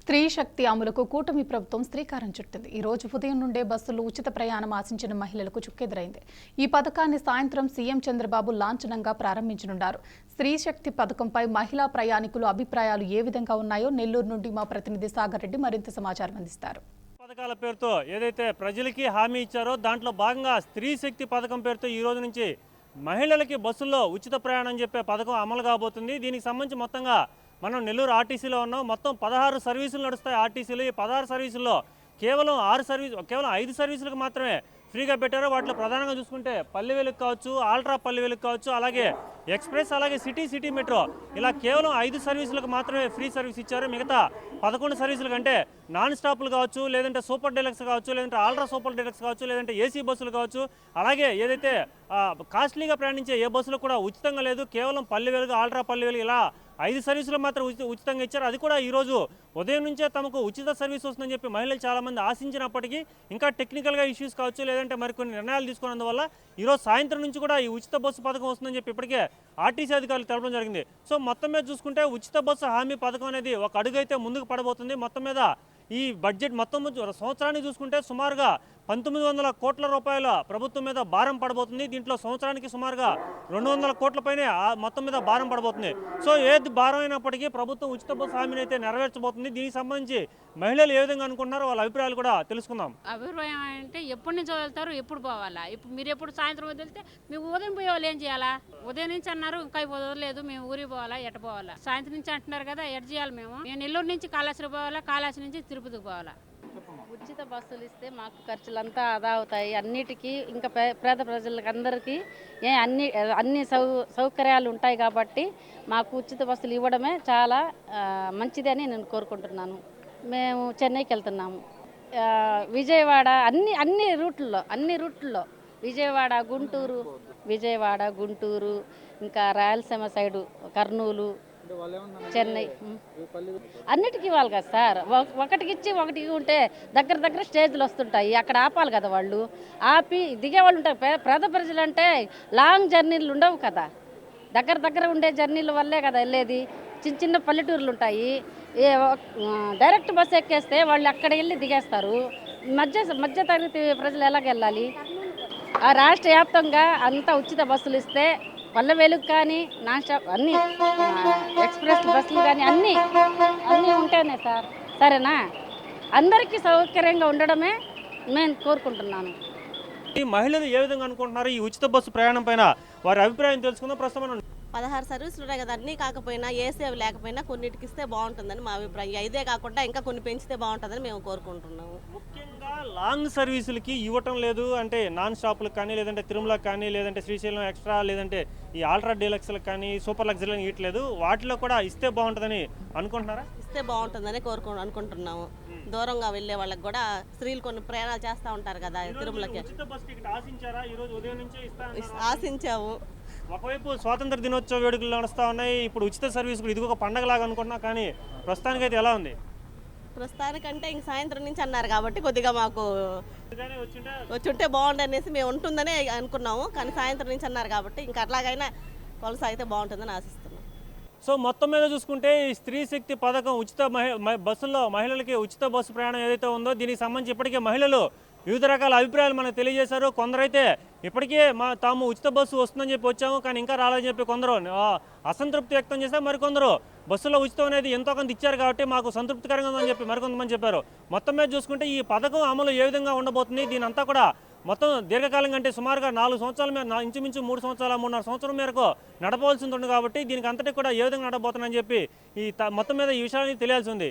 స్త్రీ శక్తి అమలుకు కూటమి ప్రభుత్వం శ్రీకారం చుట్టింది. ఈ రోజు ఉదయం నుండే బస్సులు ఉచిత ప్రయాణం ఆశించిన మహిళలకు చుక్కెదురైంది. ఈ పథకాన్ని సాయంత్రం సీఎం చంద్రబాబు లాంఛనంగా ప్రారంభించనున్నారు. స్త్రీ శక్తి పథకంపై మహిళా ప్రయాణికుల అభిప్రాయాలు ఏ విధంగా ఉన్నాయో నెల్లూరు నుండి మా ప్రతినిధి సాగర్ రెడ్డి మరింత సమాచారం అందిస్తారు. పథకాల పేరుతో ఏదైతే ప్రజలకి హామీ ఇచ్చారో దాంట్లో భాగంగా స్త్రీ శక్తి పథకం పేరుతో ఈ రోజు నుంచి మహిళలకి బస్సుల్లో ఉచిత ప్రయాణం చెప్పే పథకం అమలు కాబోతుంది. దీనికి సంబంధించి మొత్తంగా మనం నెల్లూరు ఆర్టీసీలో ఉన్నాం. మొత్తం 16 సర్వీసులు నడుస్తాయి ఆర్టీసీలో. ఈ 16 సర్వీసుల్లో కేవలం 5 సర్వీసులకు మాత్రమే ఫ్రీగా పెట్టారు. వాటిలో ప్రధానంగా చూసుకుంటే పల్లె వెలుగు కావచ్చు, ఆల్ట్రా పల్లె వెలుగు కావచ్చు, అలాగే ఎక్స్ప్రెస్, అలాగే సిటీ మెట్రో, ఇలా కేవలం 5 సర్వీసులకు మాత్రమే ఫ్రీ సర్వీస్ ఇచ్చారు. మిగతా 11 సర్వీసులు కంటే నాన్ స్టాప్లు కావచ్చు, లేదంటే సూపర్ డీలక్స్ కావచ్చు, లేదంటే ఆల్ట్రా సూపర్ డీలక్స్ కావచ్చు, లేదంటే ఏసీ బస్సులు కావచ్చు, అలాగే ఏదైతే కాస్ట్లీగా ప్రయాణించే ఏ బస్సులు కూడా ఉచితంగా లేదు. కేవలం పల్లె వెలుగు, ఆల్ట్రా పల్లె వెలుగు, ఇలా 5 సర్వీసులు మాత్రం ఉచితంగా ఇచ్చారు. అది కూడా ఈరోజు ఉదయం నుంచే తమకు ఉచిత సర్వీస్ వస్తుందని చెప్పి మహిళలు చాలామంది ఆశించినప్పటికీ ఇంకా టెక్నికల్గా ఇష్యూస్ కావచ్చు, లేదంటే మరికొన్ని నిర్ణయాలు తీసుకున్నందువల్ల ఈరోజు సాయంత్రం నుంచి కూడా ఈ ఉచిత బస్సు పథకం వస్తుందని చెప్పి ఇప్పటికే ఆర్టీసీ అధికారులు తెలపడం జరిగింది. సో మొత్తం మీద చూసుకుంటే ఉచిత బస్సు హామీ పథకం అనేది ఒక అడుగు అయితే ముందుకు పడబోతుంది. మొత్తం మీద ఈ బడ్జెట్ మొత్తం సంవత్సరానికి చూసుకుంటే సుమారుగా 1900 కోట్ల రూపాయల ప్రభుత్వం మీద భారం పడబోతుంది. దీంట్లో సంవత్సరానికి సుమారుగా 200 కోట్ల పైనే మొత్తం మీద భారం పడబోతుంది. సో ఏది భారం అయినప్పటికీ ప్రభుత్వం ఉచిత బస్సు హామీని అయితే నెరవేర్చబోతుంది. దీనికి సంబంధించి మహిళలు ఏ విధంగా అనుకుంటున్నారో వాళ్ళ అభిప్రాయాలు కూడా తెలుసుకుందాం. అభిప్రాయం అంటే ఎప్పటి నుంచి వదులుతారు, ఎప్పుడు పోవాలా? ఇప్పుడు మీరు ఎప్పుడు సాయంత్రం వదిలితే మేము ఉదయం పోయే వాళ్ళు ఏం చేయాలా? ఉదయం నుంచి అన్నారు, ఇంకా వదలలేదు, మేము ఊరికి పోవాలా, ఎట పోవాలా? సాయంత్రం నుంచి అంటున్నారు కదా, ఎట చేయాలి? మేము నెల్లూరు నుంచి కాళేశ్వరం పోవాలా, కాళేశ్వరం నుంచి తిరుపతికి పోవాలా? ఉచిత బస్సులు ఇస్తే మాకు ఖర్చులంతా ఆదా అవుతాయి. అన్నిటికీ ఇంకా పేద ప్రజలకు అందరికీ అన్ని సౌకర్యాలు ఉంటాయి కాబట్టి మాకు ఉచిత బస్సులు ఇవ్వడమే చాలా మంచిది అని నేను కోరుకుంటున్నాను. మేము చెన్నైకి వెళ్తున్నాము. విజయవాడ అన్ని రూట్లలో విజయవాడ గుంటూరు ఇంకా రాయలసీమ సైడు కర్నూలు, చెన్నై అన్నిటికీ ఇవ్వాలి కదా సార్. ఒకటికి ఇచ్చి ఒకటికి ఉంటే దగ్గర స్టేజ్లు వస్తుంటాయి, అక్కడ ఆపాలి కదా. వాళ్ళు ఆపి దిగేవాళ్ళు ఉంటారు. పేద ప్రజలు అంటే లాంగ్ జర్నీలు ఉండవు కదా, దగ్గర ఉండే జర్నీల వల్లే కదా వెళ్ళేది. చిన్న పల్లెటూర్లు ఉంటాయి. డైరెక్ట్ బస్సు ఎక్కేస్తే వాళ్ళు అక్కడ వెళ్ళి దిగేస్తారు. మధ్య తరగతి ప్రజలు ఎలాగెళ్ళాలి? ఆ రాష్ట్ర వ్యాప్తంగా అంతా ఉచిత బస్సులు ఇస్తే పల్లె వెలుగు కానీ నాన్ స్టాప్ అన్ని ఎక్స్ప్రెస్ బస్సులు కానీ అన్నీ ఉంటేనే సార్ సరేనా, అందరికీ సౌకర్యంగా ఉండడమే నేను కోరుకుంటున్నాను. ఈ మహిళలు ఏ విధంగా అనుకుంటున్నారు ఈ ఉచిత బస్సు ప్రయాణం పైన వారి అభిప్రాయం తెలుసుకుందాం. ప్రస్తుతం 16 సర్వీసులు ఉన్నాయి కదా, అన్నీ కాకపోయినా ఏసీ అవి లేకపోయినా కొన్నిటికి ఇస్తే బాగుంటుందని మా అభిప్రాయం. ఇదే కాకుండా ఇంకా కొన్ని పెంచితే బాగుంటుందని మేము కోరుకుంటున్నాము. ముఖ్యంగా లాంగ్ సర్వీసులకి ఇవ్వటం లేదు అంటే నాన్ స్టాప్లకు కానీ, లేదంటే తిరుమలకు కానీ, లేదంటే శ్రీశైలం ఎక్స్ట్రా, లేదంటే ఈ ఆల్ట్రా డీలక్స్లకు కానీ, సూపర్ లగ్జరీలకు ఇవ్వట్లేదు. వాటిలో కూడా ఇస్తే బాగుంటుందని అనుకుంటున్నారా? ఇస్తే బాగుంటుందని అనుకుంటున్నాము. దూరంగా వెళ్ళే వాళ్ళకి కూడా స్త్రీలు కొన్ని ప్రయాణాలు చేస్తూ ఉంటారు కదా తిరుమలకి. ఆశించాము. ఒకవైపు స్వాతంత్ర దినోత్సవ వేడుకలు నడుస్తూ ఉన్నాయి, ఇప్పుడు ఉచిత సర్వీస్ కూడా ఇది ఒక పండగలాగా అనుకుంటున్నా, కానీ ప్రస్తుతానికి అయితే ఎలా ఉంది? ప్రస్తుతానికంటే ఇంక సాయంత్రం నుంచి అన్నారు కాబట్టి కొద్దిగా మాకు వచ్చుంటే బాగుండు అనేసి మేము ఉంటుందని అనుకున్నాము. కానీ సాయంత్రం నుంచి అన్నారు కాబట్టి ఇంకా అట్లాగైనా కొనసాగితే బాగుంటుందని ఆశిస్తున్నాం. సో మొత్తం మీద చూసుకుంటే ఈ స్త్రీ శక్తి పథకం ఉచిత బస్సుల్లో మహిళలకి ఉచిత బస్సు ప్రయాణం ఏదైతే ఉందో దీనికి సంబంధించి ఇప్పటికే మహిళలు వివిధ రకాల అభిప్రాయాలు మనకు తెలియజేశారు. కొందరైతే ఇప్పటికే తాము ఉచిత బస్సు వస్తుందని చెప్పి వచ్చాము కానీ ఇంకా రాలేదని చెప్పి కొందరు అసంతృప్తి వ్యక్తం చేశారు. మరికొందరు బస్సులో ఉచితం అనేది ఎంతో కొంత ఇచ్చారు కాబట్టి మాకు సంతృప్తికరంగా ఉందని చెప్పి మరికొంతమంది చెప్పారు. మొత్తం మీద చూసుకుంటే ఈ పథకం అమలు ఏ విధంగా ఉండబోతుంది, దీని అంతా కూడా మొత్తం దీర్ఘకాలం కంటే సుమారుగా 4 సంవత్సరాల మీద ఇంచుమించు 3.5 సంవత్సరం మేరకు నడపవలసి ఉంటుంది కాబట్టి దీనికి అంతటి కూడా ఏ విధంగా నడబోతుందని చెప్పి మొత్తం మీద ఈ విషయాన్ని తెలియాల్సి ఉంది.